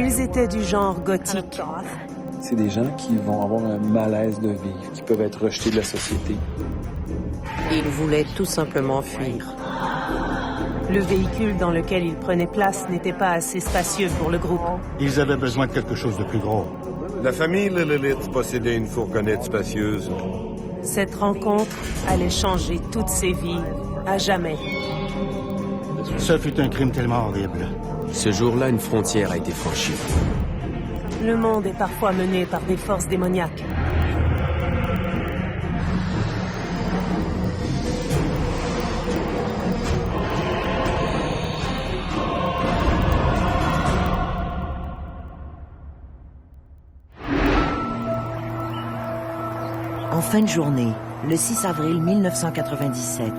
Ils étaient du genre gothique. C'est des gens qui vont avoir un malaise de vivre, qui peuvent être rejetés de la société. Ils voulaient tout simplement fuir. Le véhicule dans lequel ils prenaient place n'était pas assez spacieux pour le groupe. Ils avaient besoin de quelque chose de plus gros. La famille Lilith possédait une fourgonnette spacieuse. Cette rencontre allait changer toutes ses vies, à jamais. Ce fut un crime tellement horrible. Ce jour-là, une frontière a été franchie. Le monde est parfois mené par des forces démoniaques. En fin de journée, le 6 avril 1997,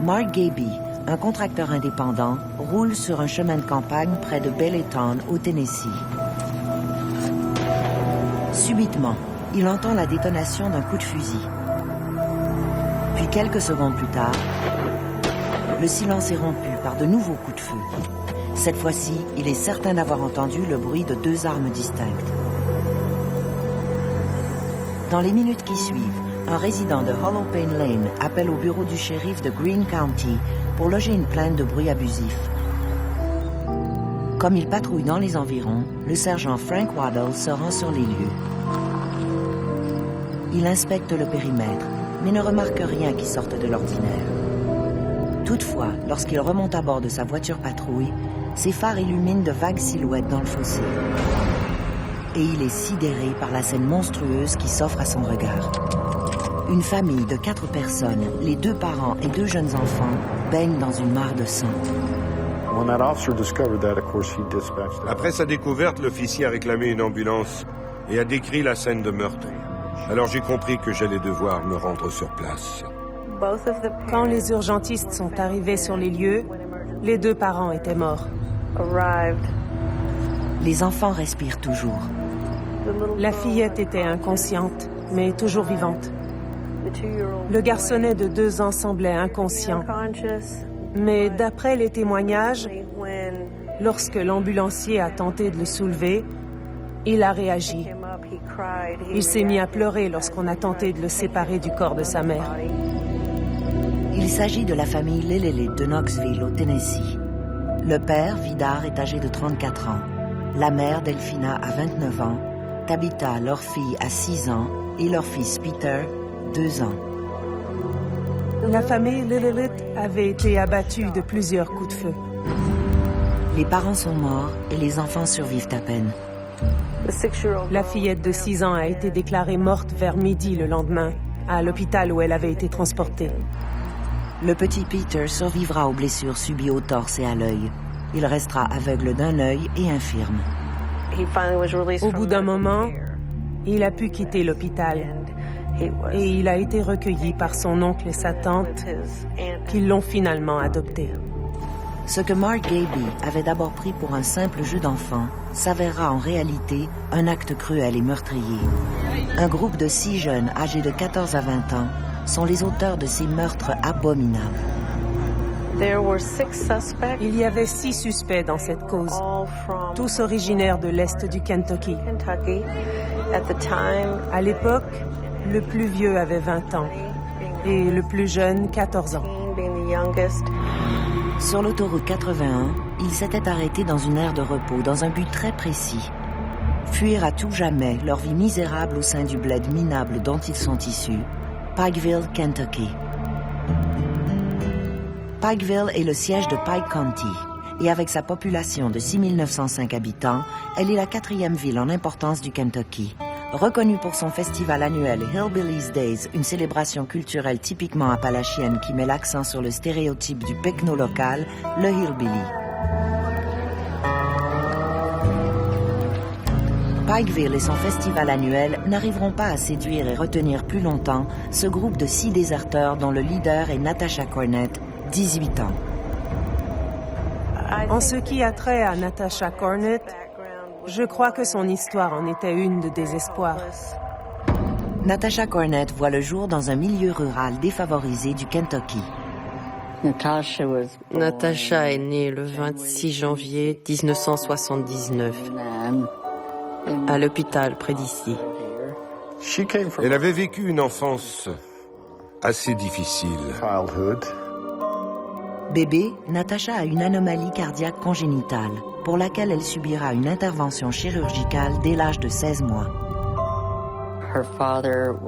Mark Gaby, un contracteur indépendant, roule sur un chemin de campagne près de Bellayton, au Tennessee. Subitement, il entend la détonation d'un coup de fusil. Puis quelques secondes plus tard, le silence est rompu par de nouveaux coups de feu. Cette fois-ci, il est certain d'avoir entendu le bruit de 2 armes distinctes. Dans les minutes qui suivent, un résident de Halloween Lane appelle au bureau du shérif de Greene County pour loger une plainte de bruit abusif. Comme il patrouille dans les environs, le sergent Frank Waddell se rend sur les lieux. Il inspecte le périmètre, mais ne remarque rien qui sorte de l'ordinaire. Toutefois, lorsqu'il remonte à bord de sa voiture patrouille, ses phares illuminent de vagues silhouettes dans le fossé. Et il est sidéré par la scène monstrueuse qui s'offre à son regard. Une famille de 4 personnes, les 2 parents et 2 jeunes enfants, baignent dans une mare de sang. Après sa découverte, l'officier a réclamé une ambulance et a décrit la scène de meurtre. Alors j'ai compris que j'allais devoir me rendre sur place. Quand les urgentistes sont arrivés sur les lieux, les 2 parents étaient morts. Les enfants respirent toujours. La fillette était inconsciente, mais toujours vivante. Le garçonnet de 2 ans semblait inconscient. Mais d'après les témoignages, lorsque l'ambulancier a tenté de le soulever, il a réagi. Il s'est mis à pleurer lorsqu'on a tenté de le séparer du corps de sa mère. Il s'agit de la famille Lilith de Knoxville, au Tennessee. Le père, Vidar, est âgé de 34 ans. La mère, Delphina, a 29 ans. Tabitha, leur fille, a 6 ans. Et leur fils, Peter, 2 ans. La famille Lilith avait été abattue de plusieurs coups de feu. Les parents sont morts et les enfants survivent à peine. La fillette de 6 ans a été déclarée morte vers midi le lendemain, à l'hôpital où elle avait été transportée. Le petit Peter survivra aux blessures subies au torse et à l'œil. Il restera aveugle d'un œil et infirme. Au bout d'un moment, il a pu quitter l'hôpital et il a été recueilli par son oncle et sa tante qui l'ont finalement adopté. Ce que Mark Gaby avait d'abord pris pour un simple jeu d'enfant s'avérera en réalité un acte cruel et meurtrier. Un groupe de 6 jeunes âgés de 14 à 20 ans sont les auteurs de ces meurtres abominables. Il y avait 6 suspects dans cette cause, tous originaires de l'Est du Kentucky. À l'époque, le plus vieux avait 20 ans et le plus jeune 14 ans. Sur l'autoroute 81, ils s'étaient arrêtés dans une aire de repos dans un but très précis. Fuir à tout jamais leur vie misérable au sein du bled minable dont ils sont issus, Pikeville, Kentucky. Pikeville est le siège de Pike County et avec sa population de 6 905 habitants, elle est la 4e ville en importance du Kentucky. Reconnue pour son festival annuel Hillbillies Days, une célébration culturelle typiquement appalachienne qui met l'accent sur le stéréotype du pecno local, le hillbilly. Pikeville et son festival annuel n'arriveront pas à séduire et retenir plus longtemps ce groupe de 6 déserteurs dont le leader est Natasha Cornett, 18 ans. En ce qui a trait à Natasha Cornett, je crois que son histoire en était une de désespoir. Natasha Cornett voit le jour dans un milieu rural défavorisé du Kentucky. Natasha est née le 26 janvier 1979 à l'hôpital près d'ici. Elle avait vécu une enfance assez difficile. Bébé, Natasha a une anomalie cardiaque congénitale pour laquelle elle subira une intervention chirurgicale dès l'âge de 16 mois.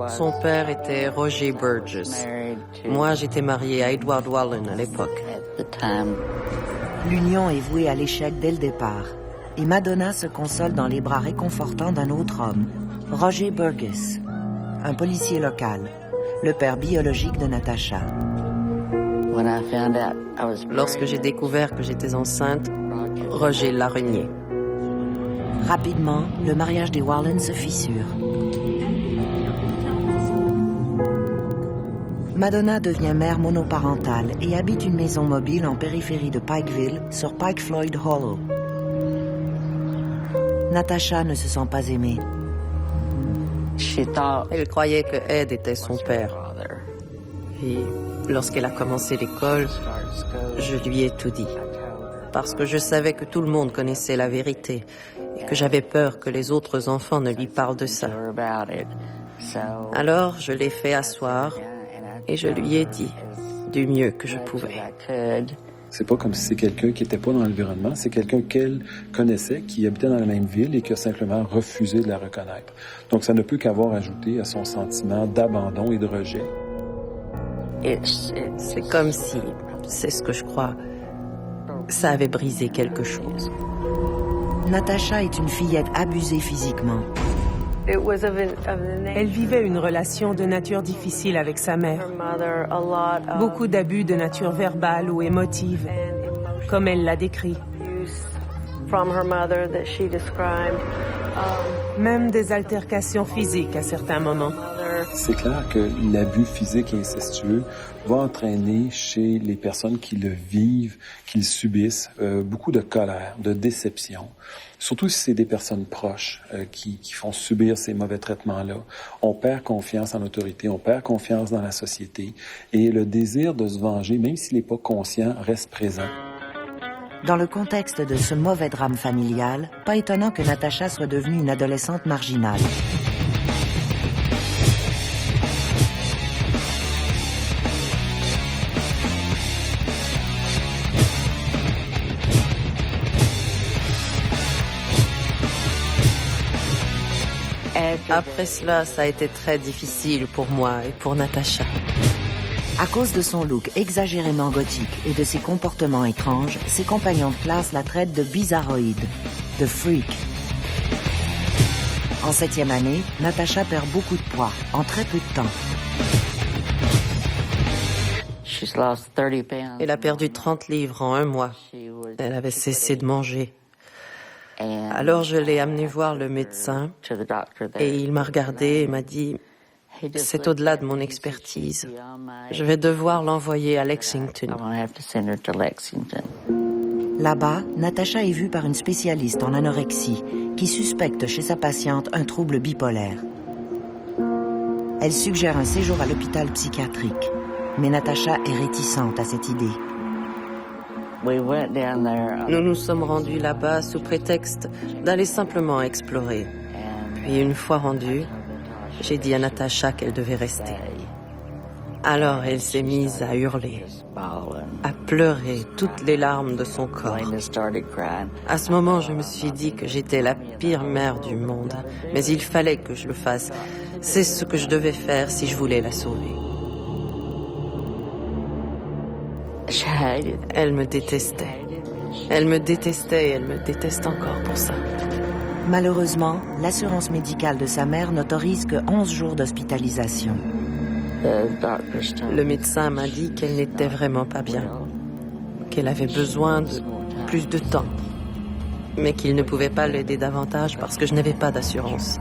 Son père était Roger Burgess. Moi, j'étais mariée à Edward Wallen à l'époque. L'union est vouée à l'échec dès le départ. Et Madonna se console dans les bras réconfortants d'un autre homme, Roger Burgess, un policier local, le père biologique de Natasha. Lorsque j'ai découvert que j'étais enceinte, Roger l'a renié. Rapidement, le mariage des Wallen se fissure. Madonna devient mère monoparentale et habite une maison mobile en périphérie de Pikeville, sur Pike Floyd Hollow. Natasha ne se sent pas aimée. Elle croyait que Ed était son père. Puis, lorsqu'elle a commencé l'école, je lui ai tout dit. Parce que je savais que tout le monde connaissait la vérité et que j'avais peur que les autres enfants ne lui parlent de ça. Alors, je l'ai fait asseoir et je lui ai dit du mieux que je pouvais. C'est pas comme si c'est quelqu'un qui était pas dans l'environnement, c'est quelqu'un qu'elle connaissait, qui habitait dans la même ville et qui a simplement refusé de la reconnaître. Donc ça ne peut qu'avoir ajouté à son sentiment d'abandon et de rejet. C'est comme si, c'est ce que je crois, ça avait brisé quelque chose. Natasha est une fillette abusée physiquement. Elle vivait une relation de nature difficile avec sa mère. Beaucoup d'abus de nature verbale ou émotive, comme elle l'a décrit. Même des altercations physiques à certains moments. C'est clair que l'abus physique et incestueux va entraîner chez les personnes qui le vivent, qui le subissent, beaucoup de colère, de déception. Surtout si c'est des personnes proches qui font subir ces mauvais traitements-là. On perd confiance en l'autorité, on perd confiance dans la société. Et le désir de se venger, même s'il n'est pas conscient, reste présent. Dans le contexte de ce mauvais drame familial, pas étonnant que Natasha soit devenue une adolescente marginale. Après cela, ça a été très difficile pour moi et pour Natasha. À cause de son look exagérément gothique et de ses comportements étranges, ses compagnons de classe la traitent de bizarroïde, de freak. En 7e année, Natasha perd beaucoup de poids en très peu de temps. Elle a perdu 30 livres en un mois. Elle avait cessé de manger. Alors je l'ai amenée voir le médecin et il m'a regardé et m'a dit « C'est au-delà de mon expertise. Je vais devoir l'envoyer à Lexington. » Là-bas, Natasha est vue par une spécialiste en anorexie qui suspecte chez sa patiente un trouble bipolaire. Elle suggère un séjour à l'hôpital psychiatrique, mais Natasha est réticente à cette idée. Nous nous sommes rendus là-bas sous prétexte d'aller simplement explorer. Puis une fois rendus, j'ai dit à Natasha qu'elle devait rester. Alors elle s'est mise à hurler, à pleurer toutes les larmes de son corps. À ce moment, je me suis dit que j'étais la pire mère du monde, mais il fallait que je le fasse. C'est ce que je devais faire si je voulais la sauver. Elle me détestait. Elle me détestait et elle me déteste encore pour ça. Malheureusement, l'assurance médicale de sa mère n'autorise que 11 jours d'hospitalisation. Le médecin m'a dit qu'elle n'était vraiment pas bien, qu'elle avait besoin de plus de temps, mais qu'il ne pouvait pas l'aider davantage parce que je n'avais pas d'assurance.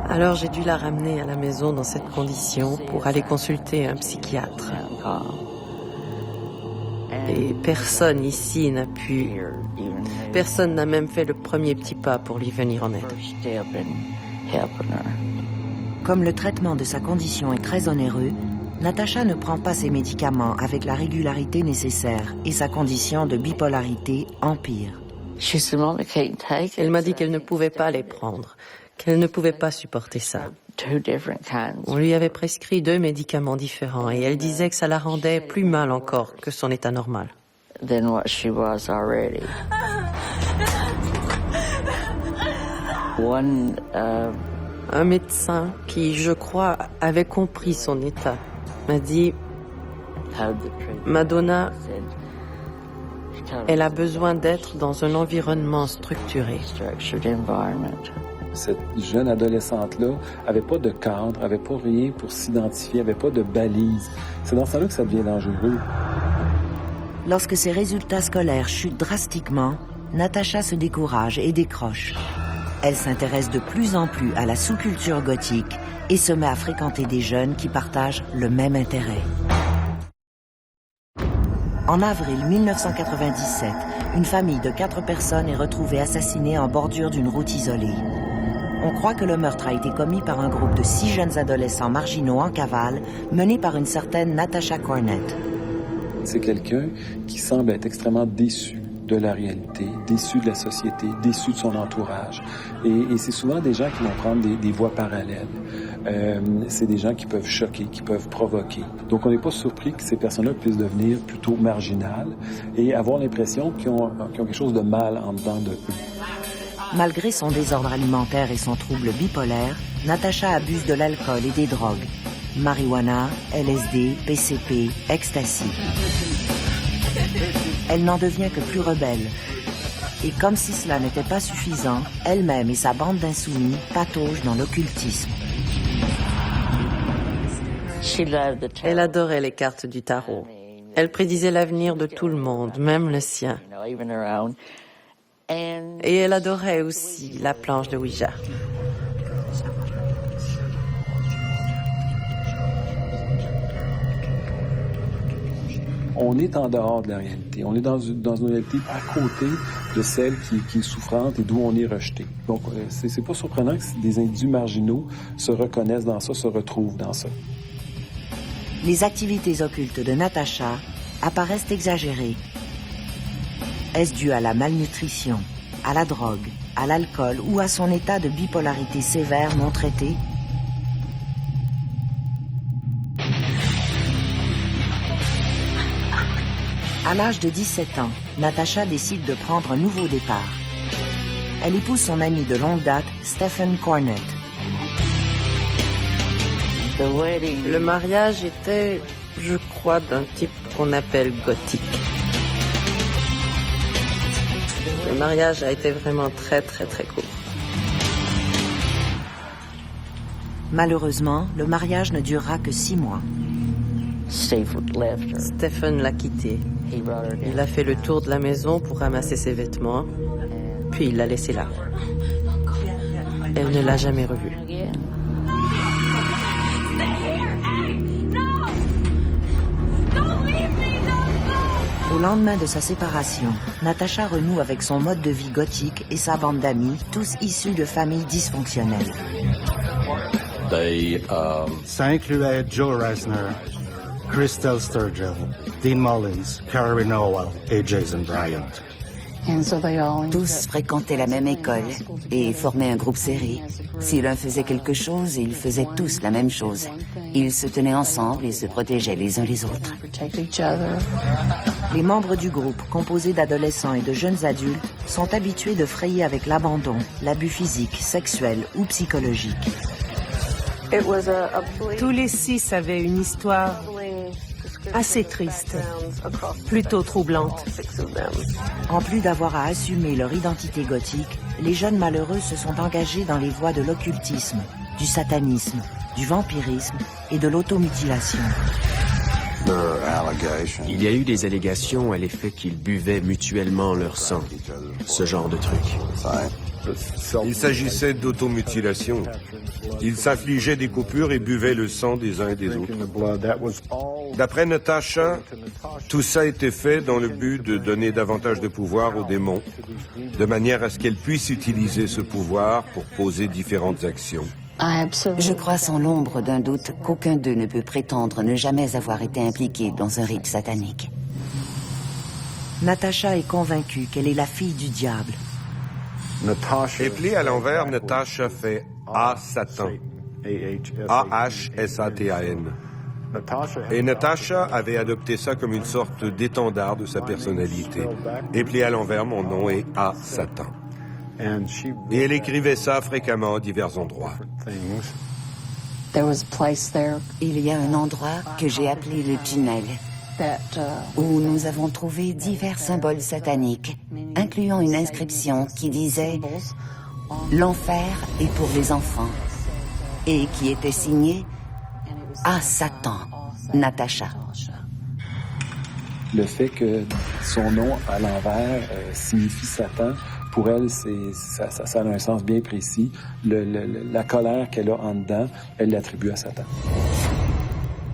Alors j'ai dû la ramener à la maison dans cette condition pour aller consulter un psychiatre. Et personne ici n'a pu... Personne n'a même fait le premier petit pas pour lui venir en aide. Comme le traitement de sa condition est très onéreux, Natacha ne prend pas ses médicaments avec la régularité nécessaire et sa condition de bipolarité empire. Elle m'a dit qu'elle ne pouvait pas les prendre, qu'elle ne pouvait pas supporter ça. On lui avait prescrit 2 médicaments différents et elle disait que ça la rendait plus mal encore que son état normal. Un médecin qui, je crois, avait compris son état m'a dit « Madonna, elle a besoin d'être dans un environnement structuré. » Cette jeune adolescente-là avait pas de cadre, avait pas rien pour s'identifier, avait pas de balise. C'est dans ce temps-là que ça devient dangereux. Lorsque ses résultats scolaires chutent drastiquement, Natacha se décourage et décroche. Elle s'intéresse de plus en plus à la sous-culture gothique et se met à fréquenter des jeunes qui partagent le même intérêt. En avril 1997, une famille de 4 personnes est retrouvée assassinée en bordure d'une route isolée. On croit que le meurtre a été commis par un groupe de 6 jeunes adolescents marginaux en cavale, menés par une certaine Natasha Cornett. C'est quelqu'un qui semble être extrêmement déçu de la réalité, déçu de la société, déçu de son entourage. Et c'est souvent des gens qui vont prendre des voies parallèles. C'est des gens qui peuvent choquer, qui peuvent provoquer. Donc on n'est pas surpris que ces personnes-là puissent devenir plutôt marginales et avoir l'impression qu'ils ont quelque chose de mal en dedans d'eux. Malgré son désordre alimentaire et son trouble bipolaire, Natacha abuse de l'alcool et des drogues. Marijuana, LSD, PCP, ecstasy. Elle n'en devient que plus rebelle. Et comme si cela n'était pas suffisant, elle-même et sa bande d'insoumis pataugent dans l'occultisme. Elle adorait les cartes du tarot. Elle prédisait l'avenir de tout le monde, même le sien. Et elle adorait aussi la planche de Ouija. On est en dehors de la réalité. On est dans une réalité à côté de celle qui est souffrante et d'où on est rejeté. Donc, c'est pas surprenant que des individus marginaux se reconnaissent dans ça, se retrouvent dans ça. Les activités occultes de Natacha apparaissent exagérées. Est-ce dû à la malnutrition, à la drogue, à l'alcool ou à son état de bipolarité sévère non traité? À l'âge de 17 ans, Natacha décide de prendre un nouveau départ. Elle épouse son ami de longue date, Stephen Cornett. Le mariage était, je crois, d'un type qu'on appelle gothique. Le mariage a été vraiment très court. Malheureusement, le mariage ne durera que 6 mois. Stephen l'a quitté. Il a fait le tour de la maison pour ramasser ses vêtements, puis il l'a laissée là. Elle ne l'a jamais revue. Au lendemain de sa séparation, Natacha renoue avec son mode de vie gothique et sa bande d'amis, tous issus de familles dysfonctionnelles. Ça incluait Joe Reisner, Crystal Sturgill, Dean Mullins, Carrie Nowell et Jason Bryant. Tous fréquentaient la même école et formaient un groupe serré. Si l'un faisait quelque chose, ils faisaient tous la même chose. Ils se tenaient ensemble et se protégeaient les uns les autres. Les membres du groupe, composé d'adolescents et de jeunes adultes, sont habitués de frayer avec l'abandon, l'abus physique, sexuel ou psychologique. Tous les 6 avaient une histoire assez triste, plutôt troublante. En plus d'avoir à assumer leur identité gothique, les jeunes malheureux se sont engagés dans les voies de l'occultisme, du satanisme, du vampirisme et de l'automutilation. Il y a eu des allégations à l'effet qu'ils buvaient mutuellement leur sang. Ce genre de truc. Il s'agissait d'automutilation. Ils s'affligeaient des coupures et buvaient le sang des uns et des autres. D'après Natasha, tout ça était fait dans le but de donner davantage de pouvoir aux démons, de manière à ce qu'elle puisse utiliser ce pouvoir pour poser différentes actions. Je crois sans l'ombre d'un doute qu'aucun d'eux ne peut prétendre ne jamais avoir été impliqué dans un rite satanique. Natasha est convaincue qu'elle est la fille du diable. Éplé à l'envers, Natasha fait A Satan. A-H-S-A-T-A-N. Et Natasha avait adopté ça comme une sorte d'étendard de sa personnalité. Éplé à l'envers, mon nom est A Satan. Et elle écrivait ça fréquemment à divers endroits. Il y a un endroit que j'ai appelé le tunnel, où nous avons trouvé divers symboles sataniques, incluant une inscription qui disait « L'enfer est pour les enfants » et qui était signée « À Satan, Natasha ». Le fait que son nom à l'envers signifie Satan, pour elle, ça a un sens bien précis. La colère qu'elle a en dedans, elle l'attribue à Satan.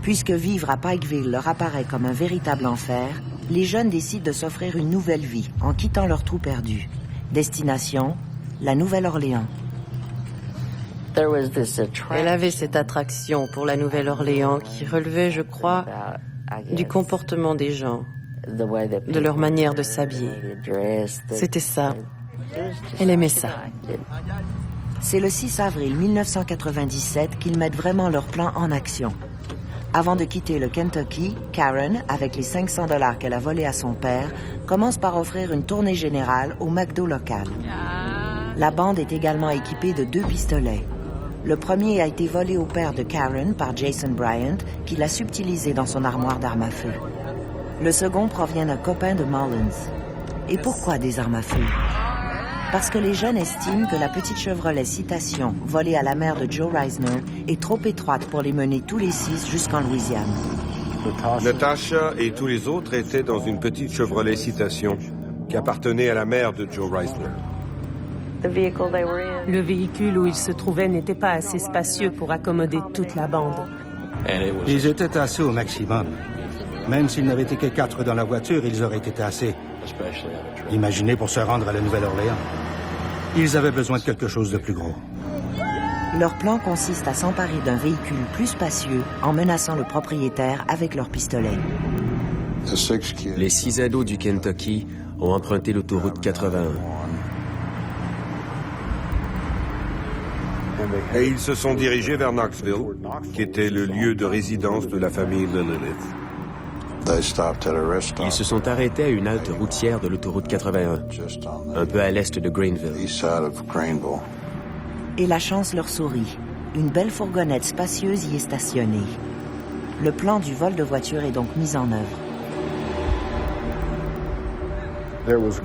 Puisque vivre à Pikeville leur apparaît comme un véritable enfer, les jeunes décident de s'offrir une nouvelle vie en quittant leur trou perdu. Destination, la Nouvelle-Orléans. Elle avait cette attraction pour la Nouvelle-Orléans qui relevait, je crois, du comportement des gens, de leur manière de s'habiller. C'était ça. Elle aimait ça. C'est le 6 avril 1997 qu'ils mettent vraiment leur plan en action. Avant de quitter le Kentucky, Karen, avec les $500 qu'elle a volés à son père, commence par offrir une tournée générale au McDo local. La bande est également équipée de 2 pistolets. Le premier a été volé au père de Karen par Jason Bryant, qui l'a subtilisé dans son armoire d'armes à feu. Le second provient d'un copain de Mullins. Et pourquoi des armes à feu? Parce que les jeunes estiment que la petite Chevrolet Citation, volée à la mère de Joe Reisner, est trop étroite pour les mener tous les 6 jusqu'en Louisiane. Natasha et tous les autres étaient dans une petite Chevrolet Citation qui appartenait à la mère de Joe Reisner. Le véhicule où ils se trouvaient n'était pas assez spacieux pour accommoder toute la bande. Ils étaient assez au maximum. Même s'ils n'avaient été que 4 dans la voiture, ils auraient été assez. Imaginez pour se rendre à la Nouvelle-Orléans. Ils avaient besoin de quelque chose de plus gros. Leur plan consiste à s'emparer d'un véhicule plus spacieux en menaçant le propriétaire avec leurs pistolets. Les 6 ados du Kentucky ont emprunté l'autoroute 81. Et ils se sont dirigés vers Knoxville, qui était le lieu de résidence de la famille Lilith. Ils se sont arrêtés à une halte routière de l'autoroute 81, un peu à l'est de Greenville. Et la chance leur sourit. Une belle fourgonnette spacieuse y est stationnée. Le plan du vol de voiture est donc mis en œuvre.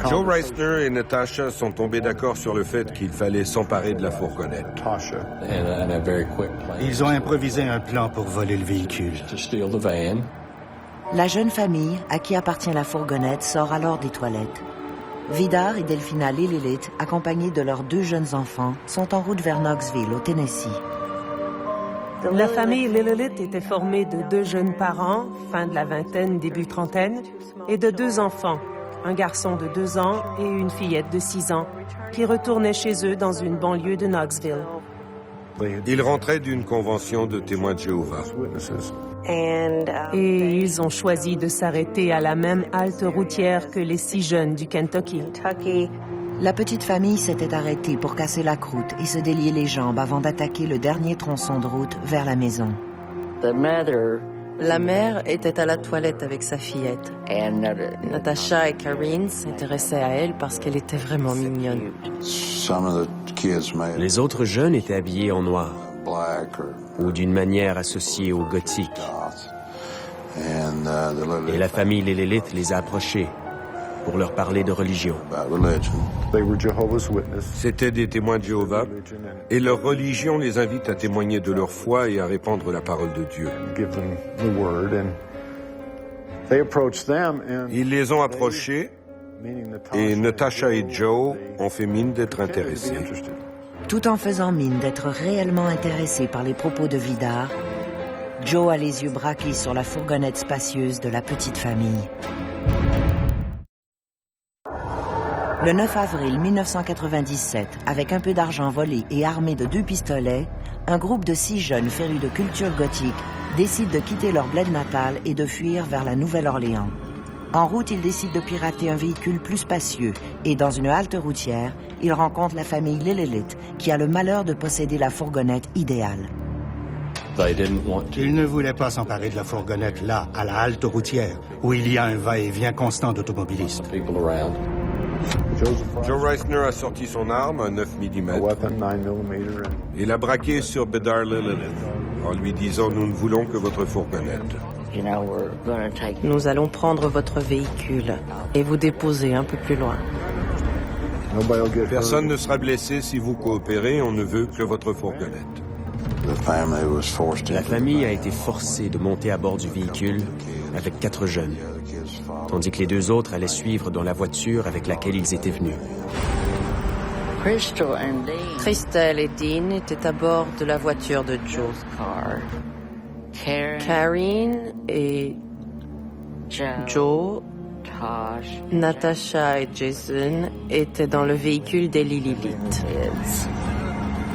Joe Reisner et Natasha sont tombés d'accord sur le fait qu'il fallait s'emparer de la fourgonnette. Ils ont improvisé un plan pour voler le véhicule. La jeune famille, à qui appartient la fourgonnette, sort alors des toilettes. Vidar et Delphina Lilith, accompagnés de leurs 2 jeunes enfants, sont en route vers Knoxville, au Tennessee. La famille Lilith était formée de 2 jeunes parents, fin de la vingtaine, début trentaine, et de 2 enfants, un garçon de 2 ans et une fillette de 6 ans, qui retournaient chez eux dans une banlieue de Knoxville. Ils rentraient d'une convention de témoins de Jéhovah. Et ils ont choisi de s'arrêter à la même halte routière que les 6 jeunes du Kentucky. La petite famille s'était arrêtée pour casser la croûte et se délier les jambes avant d'attaquer le dernier tronçon de route vers la maison. La mère était à la toilette avec sa fillette. Natasha et Karine s'intéressaient à elle parce qu'elle était vraiment mignonne. Les autres jeunes étaient habillés en noir, ou d'une manière associée au gothique. Et la famille Lilith les a approchés pour leur parler de religion. C'étaient des témoins de Jéhovah, et leur religion les invite à témoigner de leur foi et à répandre la parole de Dieu. Ils les ont approchés, et Natasha et Joe ont fait mine d'être intéressés. Tout en faisant mine d'être réellement intéressé par les propos de Vidar, Joe a les yeux braqués sur la fourgonnette spacieuse de la petite famille. Le 9 avril 1997, avec un peu d'argent volé et armé de 2 pistolets, un groupe de 6 jeunes férus de culture gothique décide de quitter leur bled natal et de fuir vers la Nouvelle-Orléans. En route, ils décident de pirater un véhicule plus spacieux et dans une halte routière, ils rencontrent la famille Lillelith qui a le malheur de posséder la fourgonnette idéale. Ils ne voulaient pas s'emparer de la fourgonnette là, à la halte routière, où il y a un va-et-vient constant d'automobilistes. Joe Reisner a sorti son arme, un 9 mm, et l'a braqué sur Bedar Lillelith, en lui disant « Nous ne voulons que votre fourgonnette. » Nous allons prendre votre véhicule et vous déposer un peu plus loin. Personne ne sera blessé si vous coopérez, on ne veut que votre fourgonnette. La famille a été forcée de monter à bord du véhicule avec 4 jeunes, tandis que les 2 autres allaient suivre dans la voiture avec laquelle ils étaient venus. Christelle et Dean étaient à bord de la voiture de Joe. Karine et Joe, Natasha et Jason étaient dans le véhicule des Lillelith.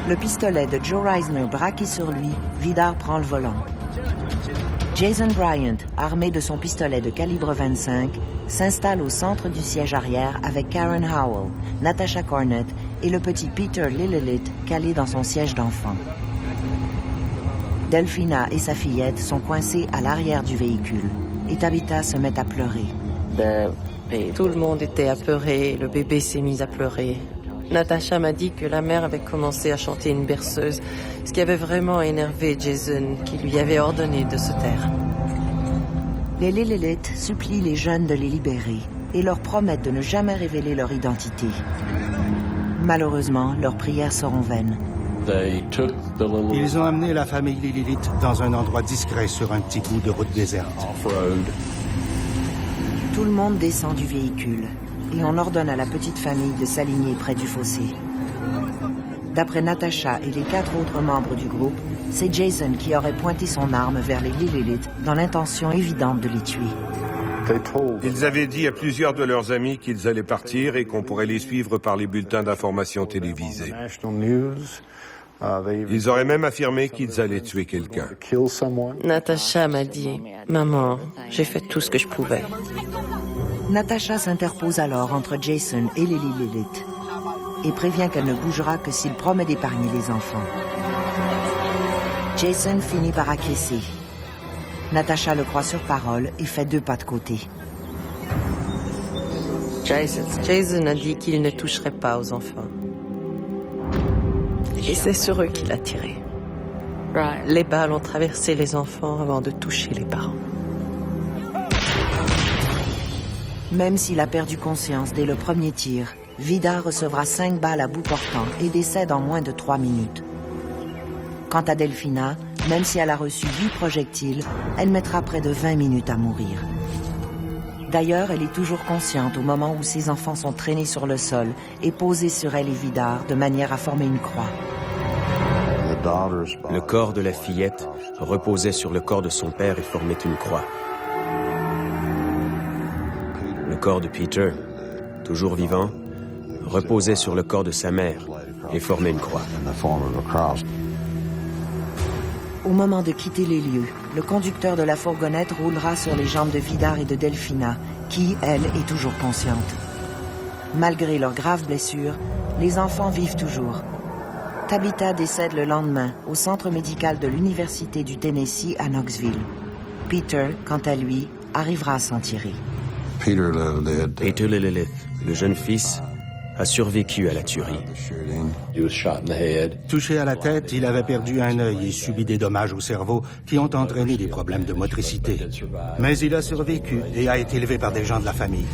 Le pistolet de Joe Reisner braqué sur lui, Vidar prend le volant. Jason Bryant, armé de son pistolet de calibre 25, s'installe au centre du siège arrière avec Karen Howell, Natasha Cornett et le petit Peter Lillelith calé dans son siège d'enfant. Delphina et sa fillette sont coincées à l'arrière du véhicule et Tabitha se met à pleurer. Tout le monde était apeuré, le bébé s'est mis à pleurer. Natasha m'a dit que la mère avait commencé à chanter une berceuse, ce qui avait vraiment énervé Jason, qui lui avait ordonné de se taire. Les Lillelith supplient les jeunes de les libérer et leur promettent de ne jamais révéler leur identité. Malheureusement, leurs prières seront vaines. Ils ont amené la famille Lillelith dans un endroit discret sur un petit bout de route déserte. Tout le monde descend du véhicule et on ordonne à la petite famille de s'aligner près du fossé. D'après Natasha et les 4 autres membres du groupe, c'est Jason qui aurait pointé son arme vers les Lillelith dans l'intention évidente de les tuer. Ils avaient dit à plusieurs de leurs amis qu'ils allaient partir et qu'on pourrait les suivre par les bulletins d'information télévisés. Ils auraient même affirmé qu'ils allaient tuer quelqu'un. Natasha m'a dit « Maman, j'ai fait tout ce que je pouvais. » Natasha s'interpose alors entre Jason et les Lillelith et prévient qu'elle ne bougera que s'il promet d'épargner les enfants. Jason finit par acquiescer. Natasha le croit sur parole et fait 2 pas de côté. Jason a dit qu'il ne toucherait pas aux enfants. Et c'est sur eux qu'il a tiré. Les balles ont traversé les enfants avant de toucher les parents. Même s'il a perdu conscience dès le premier tir, Vidar recevra 5 balles à bout portant et décède en moins de 3 minutes. Quant à Delphina, même si elle a reçu 8 projectiles, elle mettra près de 20 minutes à mourir. D'ailleurs, elle est toujours consciente au moment où ses enfants sont traînés sur le sol et posés sur elle et Vidar de manière à former une croix. Le corps de la fillette reposait sur le corps de son père et formait une croix. Le corps de Peter, toujours vivant, reposait sur le corps de sa mère et formait une croix. Au moment de quitter les lieux, le conducteur de la fourgonnette roulera sur les jambes de Vidar et de Delphina, qui, elle, est toujours consciente. Malgré leurs graves blessures, les enfants vivent toujours. Tabitha décède le lendemain au centre médical de l'Université du Tennessee à Knoxville. Peter, quant à lui, arrivera à s'en tirer. Peter Lillelith, le jeune fils, a survécu à la tuerie. Touché à la tête, il avait perdu un œil et subi des dommages au cerveau qui ont entraîné des problèmes de motricité. Mais il a survécu et a été élevé par des gens de la famille.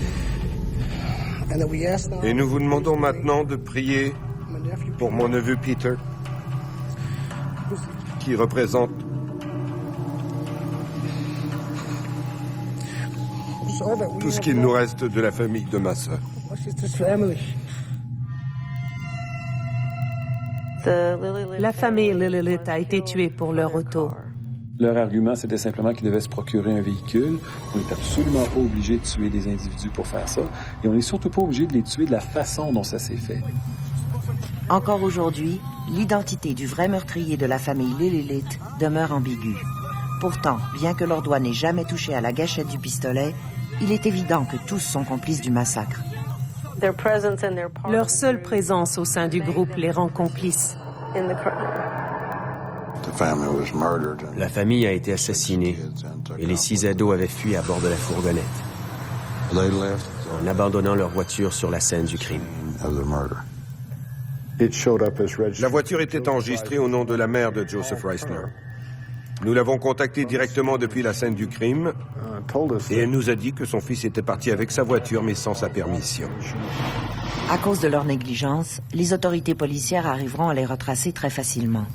Et nous vous demandons maintenant de prier pour mon neveu Peter, qui représente tout ce qu'il nous reste de la famille de ma sœur. La famille Lillelith a été tuée pour leur auto. Leur argument, c'était simplement qu'ils devaient se procurer un véhicule. On n'est absolument pas obligé de tuer des individus pour faire ça. Et on n'est surtout pas obligé de les tuer de la façon dont ça s'est fait. Encore aujourd'hui, l'identité du vrai meurtrier de la famille Lillilith demeure ambiguë. Pourtant, bien que leurs doigts n'aient jamais touché à la gâchette du pistolet, il est évident que tous sont complices du massacre. Leur seule présence au sein du groupe les rend complices. La famille a été assassinée et les 6 ados avaient fui à bord de la fourgonnette, en abandonnant leur voiture sur la scène du crime. La voiture était enregistrée au nom de la mère de Joseph Reisner. Nous l'avons contactée directement depuis la scène du crime et elle nous a dit que son fils était parti avec sa voiture mais sans sa permission. À cause de leur négligence, les autorités policières arriveront à les retracer très facilement.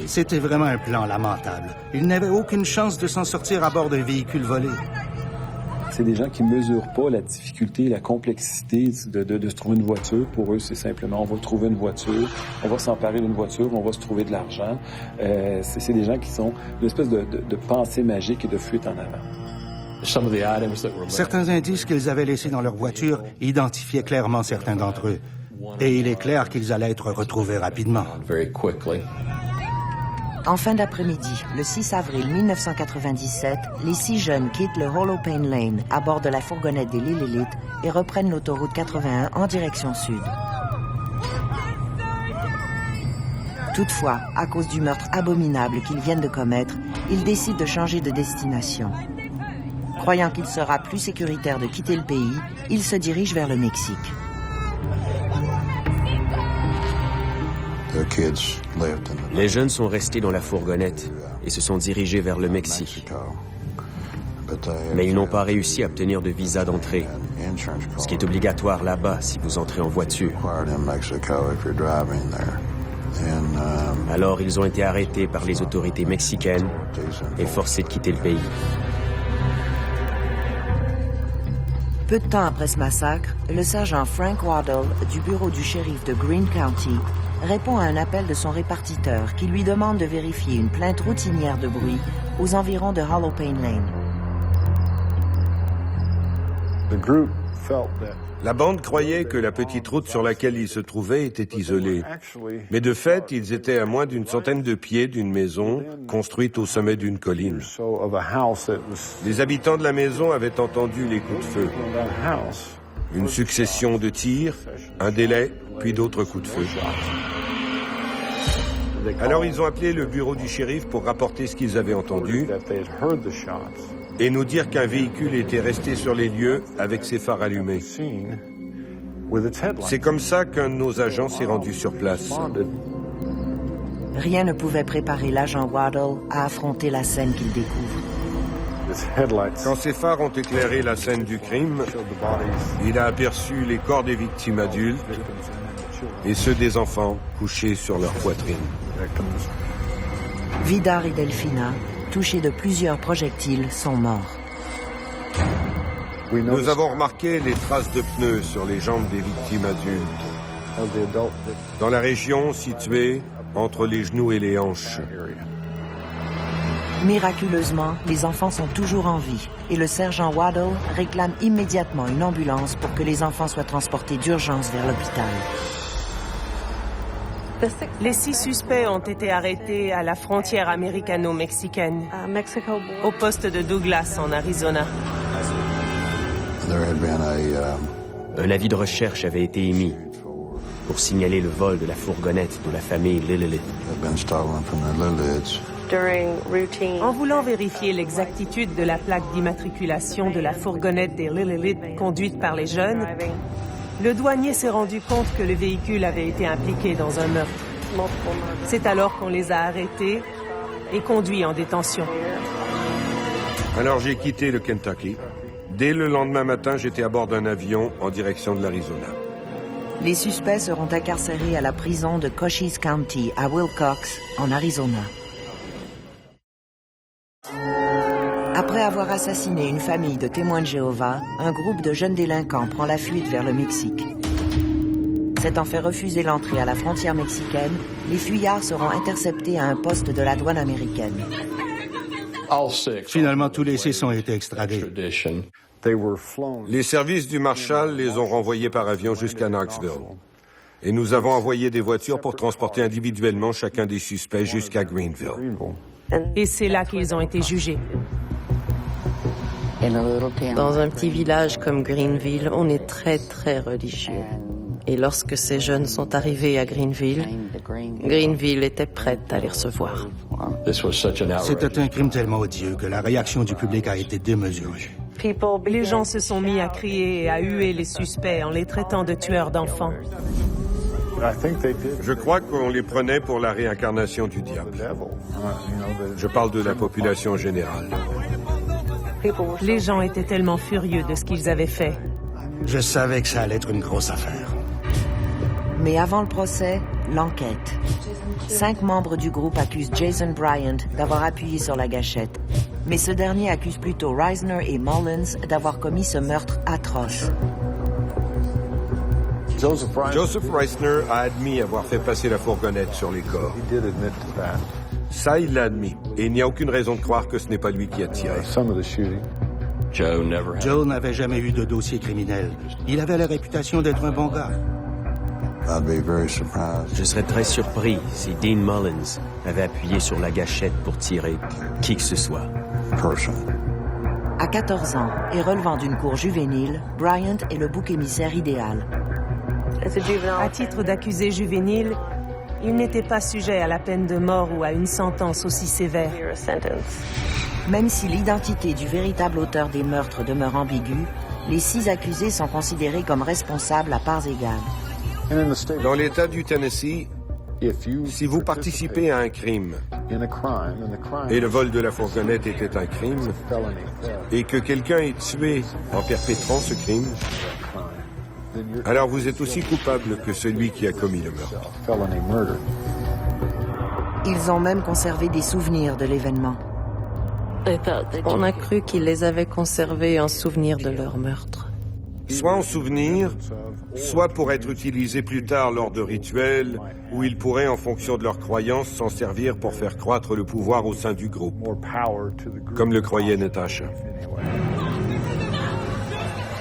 C'était vraiment un plan lamentable. Ils n'avaient aucune chance de s'en sortir à bord d'un véhicule volé. C'est des gens qui mesurent pas la difficulté, la complexité de se trouver une voiture. Pour eux, c'est simplement, on va trouver une voiture, on va s'emparer d'une voiture, on va se trouver de l'argent. C'est des gens qui sont une espèce de pensée magique et de fuite en avant. Certains indices qu'ils avaient laissés dans leur voiture identifiaient clairement certains d'entre eux. Et il est clair qu'ils allaient être retrouvés rapidement. En fin d'après-midi, le 6 avril 1997, les 6 jeunes quittent le Hollow-Pane Lane à bord de la fourgonnette des Lillilith et reprennent l'autoroute 81 en direction sud. Toutefois, à cause du meurtre abominable qu'ils viennent de commettre, ils décident de changer de destination. Croyant qu'il sera plus sécuritaire de quitter le pays, ils se dirigent vers le Mexique. Les jeunes sont restés dans la fourgonnette et se sont dirigés vers le Mexique. Mais ils n'ont pas réussi à obtenir de visa d'entrée, ce qui est obligatoire là-bas si vous entrez en voiture. Alors ils ont été arrêtés par les autorités mexicaines et forcés de quitter le pays. Peu de temps après ce massacre, le sergent Frank Waddell du bureau du shérif de Greene County répond à un appel de son répartiteur qui lui demande de vérifier une plainte routinière de bruit aux environs de Hollow-Pane Lane. La bande croyait que la petite route sur laquelle ils se trouvaient était isolée. Mais de fait, ils étaient à moins d'une centaine de pieds d'une maison construite au sommet d'une colline. Les habitants de la maison avaient entendu les coups de feu. Une succession de tirs, un délai, puis d'autres coups de feu. Alors ils ont appelé le bureau du shérif pour rapporter ce qu'ils avaient entendu et nous dire qu'un véhicule était resté sur les lieux avec ses phares allumés. C'est comme ça qu'un de nos agents s'est rendu sur place. Rien ne pouvait préparer l'agent Waddell à affronter la scène qu'il découvre. Quand ses phares ont éclairé la scène du crime, il a aperçu les corps des victimes adultes et ceux des enfants couchés sur leur poitrine. Vidar et Delphina, touchés de plusieurs projectiles, sont morts. Nous avons remarqué les traces de pneus sur les jambes des victimes adultes, dans la région située entre les genoux et les hanches. Miraculeusement, les enfants sont toujours en vie et le sergent Waddell réclame immédiatement une ambulance pour que les enfants soient transportés d'urgence vers l'hôpital. Les 6 suspects ont été arrêtés à la frontière américano-mexicaine, au poste de Douglas, en Arizona. Un avis de recherche avait été émis pour signaler le vol de la fourgonnette de la famille Lillilith. En voulant vérifier l'exactitude de la plaque d'immatriculation de la fourgonnette des Lillilith conduite par les jeunes, le douanier s'est rendu compte que le véhicule avait été impliqué dans un meurtre. C'est alors qu'on les a arrêtés et conduits en détention. Alors j'ai quitté le Kentucky. Dès le lendemain matin, j'étais à bord d'un avion en direction de l'Arizona. Les suspects seront incarcérés à la prison de Cochise County à Wilcox, en Arizona. Après avoir assassiné une famille de témoins de Jéhovah, un groupe de jeunes délinquants prend la fuite vers le Mexique. S'étant fait refuser l'entrée à la frontière mexicaine, les fuyards seront interceptés à un poste de la douane américaine. Finalement, tous les 6 ont été extradés. Les services du Marshal les ont renvoyés par avion jusqu'à Knoxville. Et nous avons envoyé des voitures pour transporter individuellement chacun des suspects jusqu'à Greenville. Et c'est là qu'ils ont été jugés. Dans un petit village comme Greenville, on est très très religieux. Et lorsque ces jeunes sont arrivés à Greenville, Greenville était prête à les recevoir. C'était un crime tellement odieux que la réaction du public a été démesurée. Les gens se sont mis à crier et à huer les suspects en les traitant de tueurs d'enfants. Je crois qu'on les prenait pour la réincarnation du diable. Je parle de la population générale. Les gens étaient tellement furieux de ce qu'ils avaient fait. Je savais que ça allait être une grosse affaire. Mais avant le procès, l'enquête. 5 membres du groupe accusent Jason Bryant d'avoir appuyé sur la gâchette. Mais ce dernier accuse plutôt Reisner et Mullins d'avoir commis ce meurtre atroce. Joseph Reisner a admis avoir fait passer la fourgonnette sur les corps. Ça, il l'a admis. Et il n'y a aucune raison de croire que ce n'est pas lui qui a tiré. Joe n'avait jamais eu de dossier criminel. Il avait la réputation d'être un bon gars. Je serais très surpris si Dean Mullins avait appuyé sur la gâchette pour tirer qui que ce soit. À 14 ans et relevant d'une cour juvénile, Bryant est le bouc émissaire idéal. À titre d'accusé juvénile, il n'était pas sujet à la peine de mort ou à une sentence aussi sévère. Même si l'identité du véritable auteur des meurtres demeure ambiguë, les 6 accusés sont considérés comme responsables à parts égales. Dans l'État du Tennessee, si vous participez à un crime, et le vol de la fourgonnette était un crime, et que quelqu'un est tué en perpétrant ce crime, alors vous êtes aussi coupable que celui qui a commis le meurtre. Ils ont même conservé des souvenirs de l'événement. On a cru qu'ils les avaient conservés en souvenir de leur meurtre. Soit en souvenir, soit pour être utilisés plus tard lors de rituels, où ils pourraient, en fonction de leurs croyances, s'en servir pour faire croître le pouvoir au sein du groupe, comme le croyait Natasha.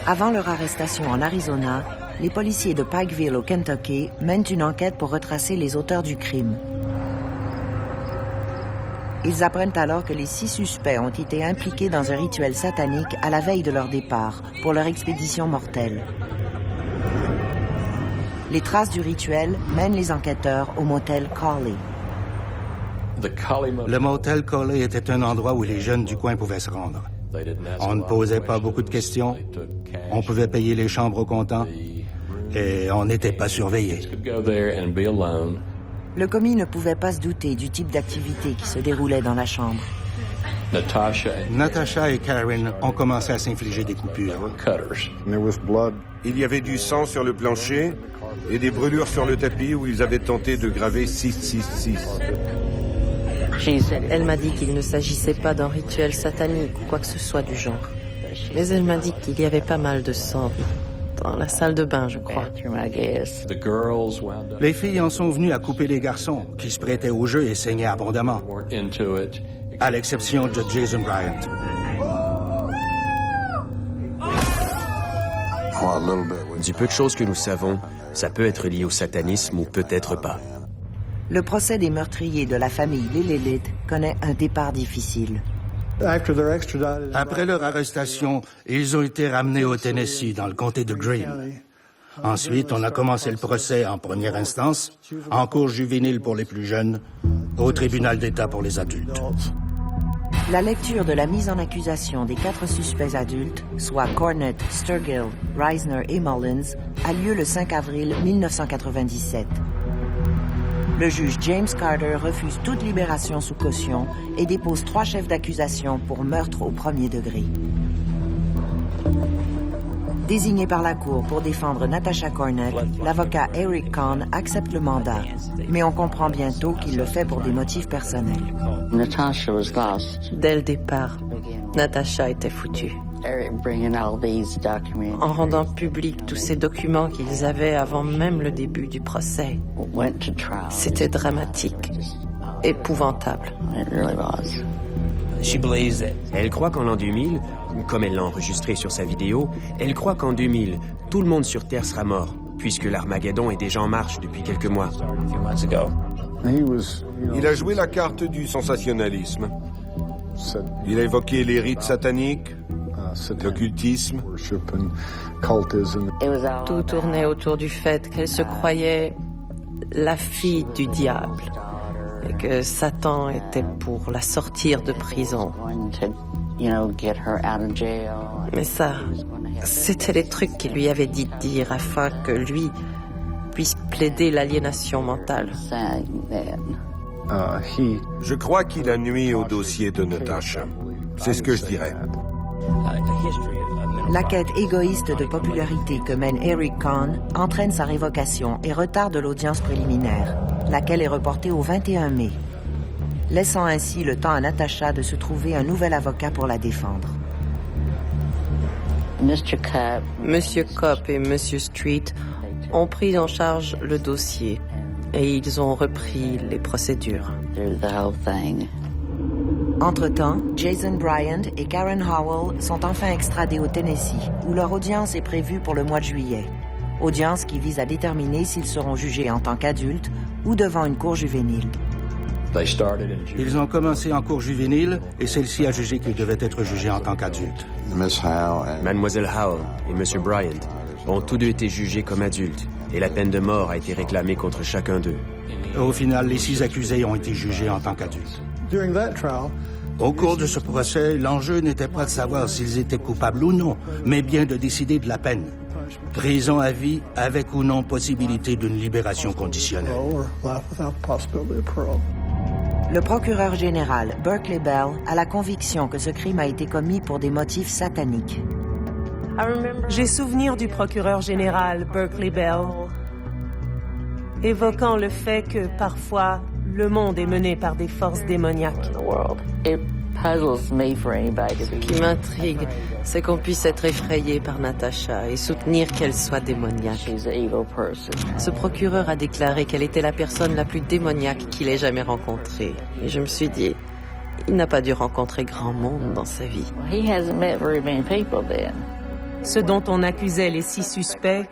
Avant leur arrestation en Arizona, les policiers de Pikeville au Kentucky mènent une enquête pour retracer les auteurs du crime. Ils apprennent alors que les 6 suspects ont été impliqués dans un rituel satanique à la veille de leur départ, pour leur expédition mortelle. Les traces du rituel mènent les enquêteurs au motel Cawley. Le motel Cawley était un endroit où les jeunes du coin pouvaient se rendre. On ne posait pas beaucoup de questions, on pouvait payer les chambres au comptant, et on n'était pas surveillé. Le commis ne pouvait pas se douter du type d'activité qui se déroulait dans la chambre. Natasha et Karen ont commencé à s'infliger des coupures. Il y avait du sang sur le plancher et des brûlures sur le tapis où ils avaient tenté de graver 666. Elle m'a dit qu'il ne s'agissait pas d'un rituel satanique ou quoi que ce soit du genre. Mais elle m'a dit qu'il y avait pas mal de sang dans la salle de bain, je crois. Les filles en sont venues à couper les garçons, qui se prêtaient au jeu et saignaient abondamment, à l'exception de Jason Bryant. Du peu de choses que nous savons, ça peut être lié au satanisme ou peut-être pas. Le procès des meurtriers de la famille Lillelith connaît un départ difficile. Après leur arrestation, ils ont été ramenés au Tennessee, dans le comté de Greene. Ensuite, on a commencé le procès en première instance, en cour juvénile pour les plus jeunes, au tribunal d'État pour les adultes. La lecture de la mise en accusation des 4 suspects adultes, soit Cornett, Sturgill, Reisner et Mullins, a lieu le 5 avril 1997. Le juge James Carter refuse toute libération sous caution et dépose 3 chefs d'accusation pour meurtre au premier degré. Désigné par la Cour pour défendre Natasha Cornett, l'avocat Eric Kahn accepte le mandat, mais on comprend bientôt qu'il le fait pour des motifs personnels. Dès le départ, Natasha était foutue. En rendant public tous ces documents qu'ils avaient avant même le début du procès, c'était dramatique, épouvantable. Elle croit qu'en l'an 2000, comme elle l'a enregistré sur sa vidéo, elle croit qu'en 2000, tout le monde sur Terre sera mort puisque l'Armageddon est déjà en marche depuis quelques mois. Il a joué la carte du sensationnalisme. Il a évoqué les rites sataniques, l'occultisme. Tout tournait autour du fait qu'elle se croyait la fille du diable et que Satan était pour la sortir de prison. Mais ça, c'était les trucs qu'il lui avait dit de dire afin que lui puisse plaider l'aliénation mentale. Je crois qu'il a nui au dossier de Natasha. C'est ce que je dirais. La quête égoïste de popularité que mène Eric Kahn entraîne sa révocation et retarde l'audience préliminaire, laquelle est reportée au 21 mai, laissant ainsi le temps à Natasha de se trouver un nouvel avocat pour la défendre. Monsieur Kopp et Monsieur Street ont pris en charge le dossier et ils ont repris les procédures. Entre-temps, Jason Bryant et Karen Howell sont enfin extradés au Tennessee, où leur audience est prévue pour le mois de juillet. Audience qui vise à déterminer s'ils seront jugés en tant qu'adultes ou devant une cour juvénile. Ils ont commencé en cour juvénile et celle-ci a jugé qu'ils devaient être jugés en tant qu'adultes. Mademoiselle Howell et Monsieur Bryant ont tous deux été jugés comme adultes et la peine de mort a été réclamée contre chacun d'eux. Au final, les 6 accusés ont été jugés en tant qu'adultes. Au cours de ce procès, l'enjeu n'était pas de savoir s'ils étaient coupables ou non, mais bien de décider de la peine. Prison à vie, avec ou non possibilité d'une libération conditionnelle. Le procureur général, Berkeley Bell, a la conviction que ce crime a été commis pour des motifs sataniques. J'ai souvenir du procureur général Berkeley Bell évoquant le fait que parfois le monde est mené par des forces démoniaques. Ce qui m'intrigue, c'est qu'on puisse être effrayé par Natasha et soutenir qu'elle soit démoniaque. Ce procureur a déclaré qu'elle était la personne la plus démoniaque qu'il ait jamais rencontrée. Et je me suis dit, il n'a pas dû rencontrer grand monde dans sa vie. Ce dont on accusait les 6 suspects,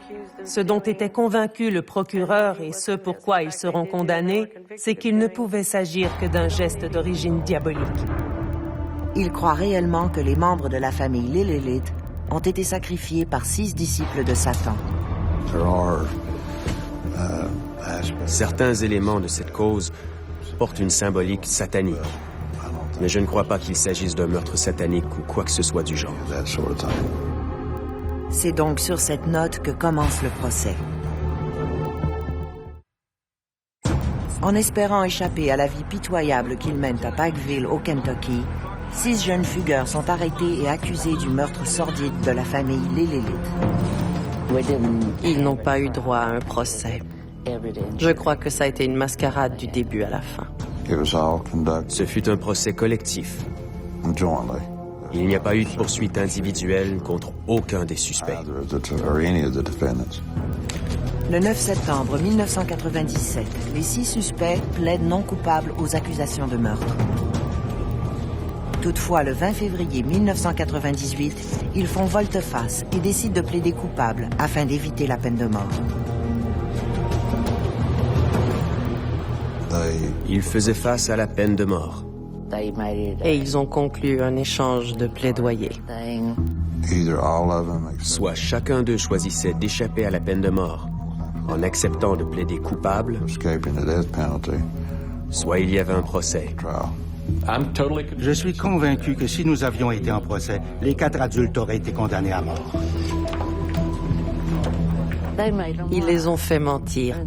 ce dont était convaincu le procureur et ce pourquoi ils seront condamnés, c'est qu'il ne pouvait s'agir que d'un geste d'origine diabolique. Il croit réellement que les membres de la famille Lillelith ont été sacrifiés par 6 disciples de Satan. Certains éléments de cette cause portent une symbolique satanique. Mais je ne crois pas qu'il s'agisse d'un meurtre satanique ou quoi que ce soit du genre. C'est donc sur cette note que commence le procès. En espérant échapper à la vie pitoyable qu'ils mènent à Pikeville, au Kentucky, 6 jeunes fugueurs sont arrêtés et accusés du meurtre sordide de la famille Lillelith. Ils n'ont pas eu droit à un procès. Je crois que ça a été une mascarade du début à la fin. Ce fut un procès collectif. Il n'y a pas eu de poursuite individuelle contre aucun des suspects. Le 9 septembre 1997, les 6 suspects plaident non coupables aux accusations de meurtre. Toutefois, le 20 février 1998, ils font volte-face et décident de plaider coupables afin d'éviter la peine de mort. Ils faisaient face à la peine de mort. Et ils ont conclu un échange de plaidoyer. Soit chacun d'eux choisissait d'échapper à la peine de mort en acceptant de plaider coupable, soit il y avait un procès. Je suis convaincu que si nous avions été en procès, les 4 adultes auraient été condamnés à mort. Ils les ont fait mentir.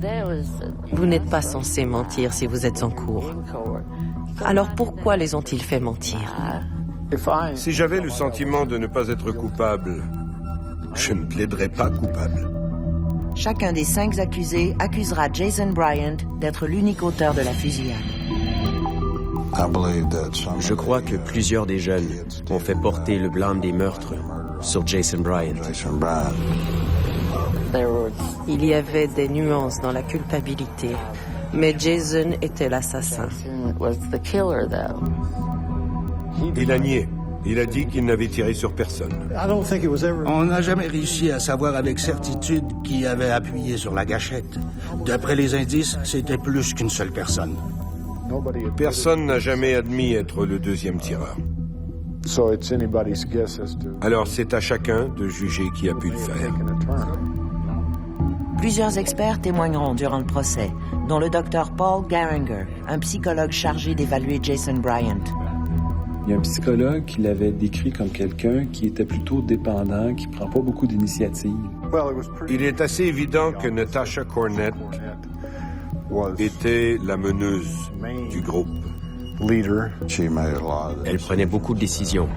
Vous n'êtes pas censé mentir si vous êtes en cour. Alors pourquoi les ont-ils fait mentir? Si j'avais le sentiment de ne pas être coupable, je ne plaiderais pas coupable. Chacun des 5 accusés accusera Jason Bryant d'être l'unique auteur de la fusillade. Je crois que plusieurs des jeunes ont fait porter le blâme des meurtres sur Jason Bryant. Il y avait des nuances dans la culpabilité, mais Jason était l'assassin. Il a nié. Il a dit qu'il n'avait tiré sur personne. On n'a jamais réussi à savoir avec certitude qui avait appuyé sur la gâchette. D'après les indices, c'était plus qu'une seule personne. Personne n'a jamais admis être le deuxième tireur. Alors c'est à chacun de juger qui a pu le faire. Plusieurs experts témoigneront durant le procès, dont le docteur Paul Garinger, un psychologue chargé d'évaluer Jason Bryant. Il y a un psychologue qui l'avait décrit comme quelqu'un qui était plutôt dépendant, qui prend pas beaucoup d'initiatives. Il est assez évident que Natasha Cornett était la meneuse du groupe. Elle prenait beaucoup de décisions,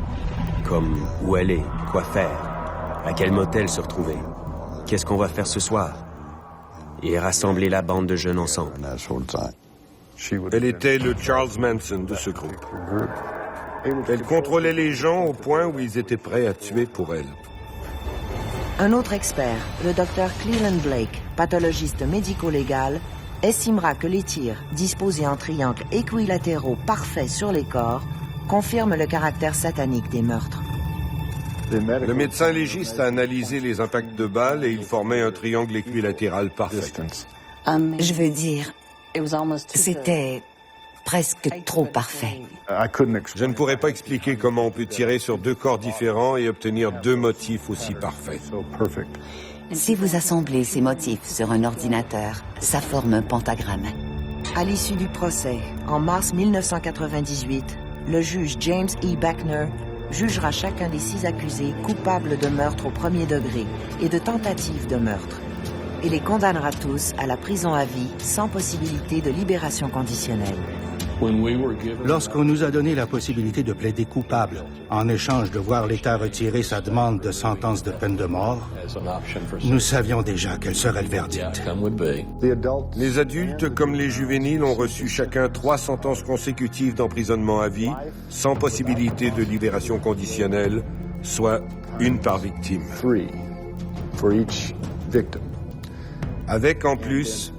comme où aller, quoi faire, à quel motel se retrouver, qu'est-ce qu'on va faire ce soir, et rassembler la bande de jeunes ensemble. Elle était le Charles Manson de ce groupe. Elle contrôlait les gens au point où ils étaient prêts à tuer pour elle. Un autre expert, le docteur Cleland Blake, pathologiste médico-légal, estimera que les tirs, disposés en triangles équilatéraux parfaits sur les corps, confirment le caractère satanique des meurtres. Le médecin légiste a analysé les impacts de balles et il formait un triangle équilatéral parfait. Je veux dire, c'était presque trop parfait. Je ne pourrais pas expliquer comment on peut tirer sur deux corps différents et obtenir deux motifs aussi parfaits. Si vous assemblez ces motifs sur un ordinateur, ça forme un pentagramme. À l'issue du procès, en mars 1998, le juge James E. Buckner jugera chacun des 6 accusés coupables de meurtre au premier degré et de tentative de meurtre, et les condamnera tous à la prison à vie sans possibilité de libération conditionnelle. Lorsqu'on nous a donné la possibilité de plaider coupable, en échange de voir l'État retirer sa demande de sentence de peine de mort, nous savions déjà quel serait le verdict. Les adultes comme les juvéniles ont reçu chacun 3 sentences consécutives d'emprisonnement à vie, sans possibilité de libération conditionnelle, soit une par victime. Avec en plus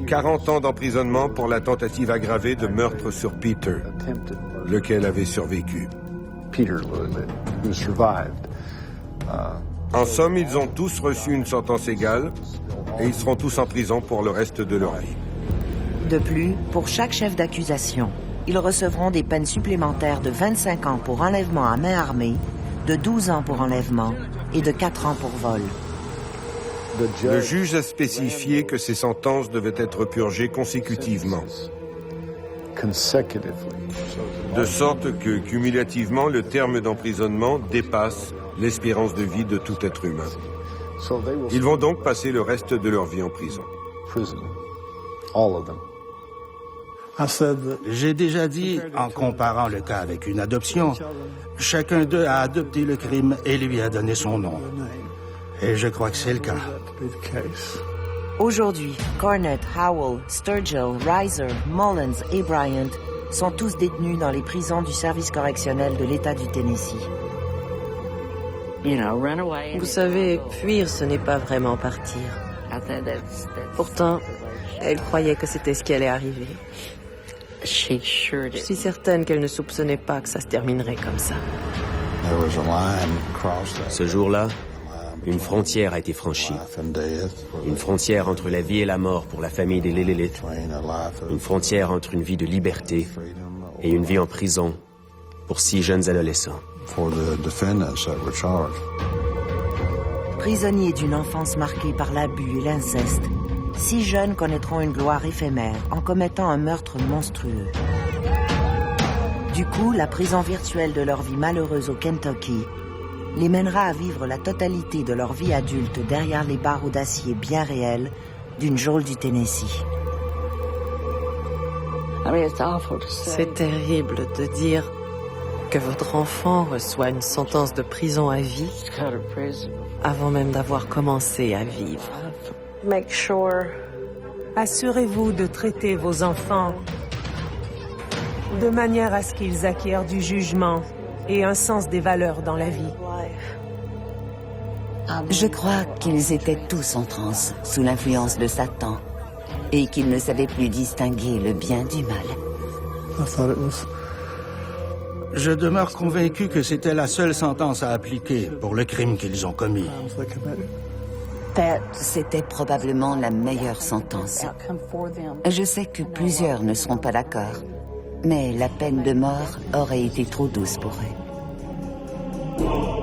40 ans d'emprisonnement pour la tentative aggravée de meurtre sur Peter, lequel avait survécu. En somme, ils ont tous reçu une sentence égale et ils seront tous en prison pour le reste de leur vie. De plus, pour chaque chef d'accusation, ils recevront des peines supplémentaires de 25 ans pour enlèvement à main armée, de 12 ans pour enlèvement et de 4 ans pour vol. Le juge a spécifié que ces sentences devaient être purgées consécutivement, de sorte que, cumulativement, le terme d'emprisonnement dépasse l'espérance de vie de tout être humain. Ils vont donc passer le reste de leur vie en prison. J'ai déjà dit, en comparant le cas avec une adoption, chacun d'eux a adopté le crime et lui a donné son nom. Et je crois que c'est le cas. Aujourd'hui, Cornett, Howell, Sturgill, Reiser, Mullins et Bryant sont tous détenus dans les prisons du service correctionnel de l'État du Tennessee. Vous savez, fuir, ce n'est pas vraiment partir. Pourtant, elle croyait que c'était ce qui allait arriver. Je suis certaine qu'elle ne soupçonnait pas que ça se terminerait comme ça. Ce jour-là, une frontière a été franchie. Une frontière entre la vie et la mort pour la famille des Lillelith. Une frontière entre une vie de liberté et une vie en prison pour 6 jeunes adolescents. Prisonniers d'une enfance marquée par l'abus et l'inceste, 6 jeunes connaîtront une gloire éphémère en commettant un meurtre monstrueux. Du coup, la prison virtuelle de leur vie malheureuse au Kentucky les mènera à vivre la totalité de leur vie adulte derrière les barreaux d'acier bien réels d'une geôle du Tennessee. C'est terrible de dire que votre enfant reçoit une sentence de prison à vie avant même d'avoir commencé à vivre. Assurez-vous de traiter vos enfants de manière à ce qu'ils acquièrent du jugement et un sens des valeurs dans la vie. Je crois qu'ils étaient tous en transe, sous l'influence de Satan, et qu'ils ne savaient plus distinguer le bien du mal. Je demeure convaincu que c'était la seule sentence à appliquer pour le crime qu'ils ont commis. C'était probablement la meilleure sentence. Je sais que plusieurs ne seront pas d'accord, mais la peine de mort aurait été trop douce pour eux.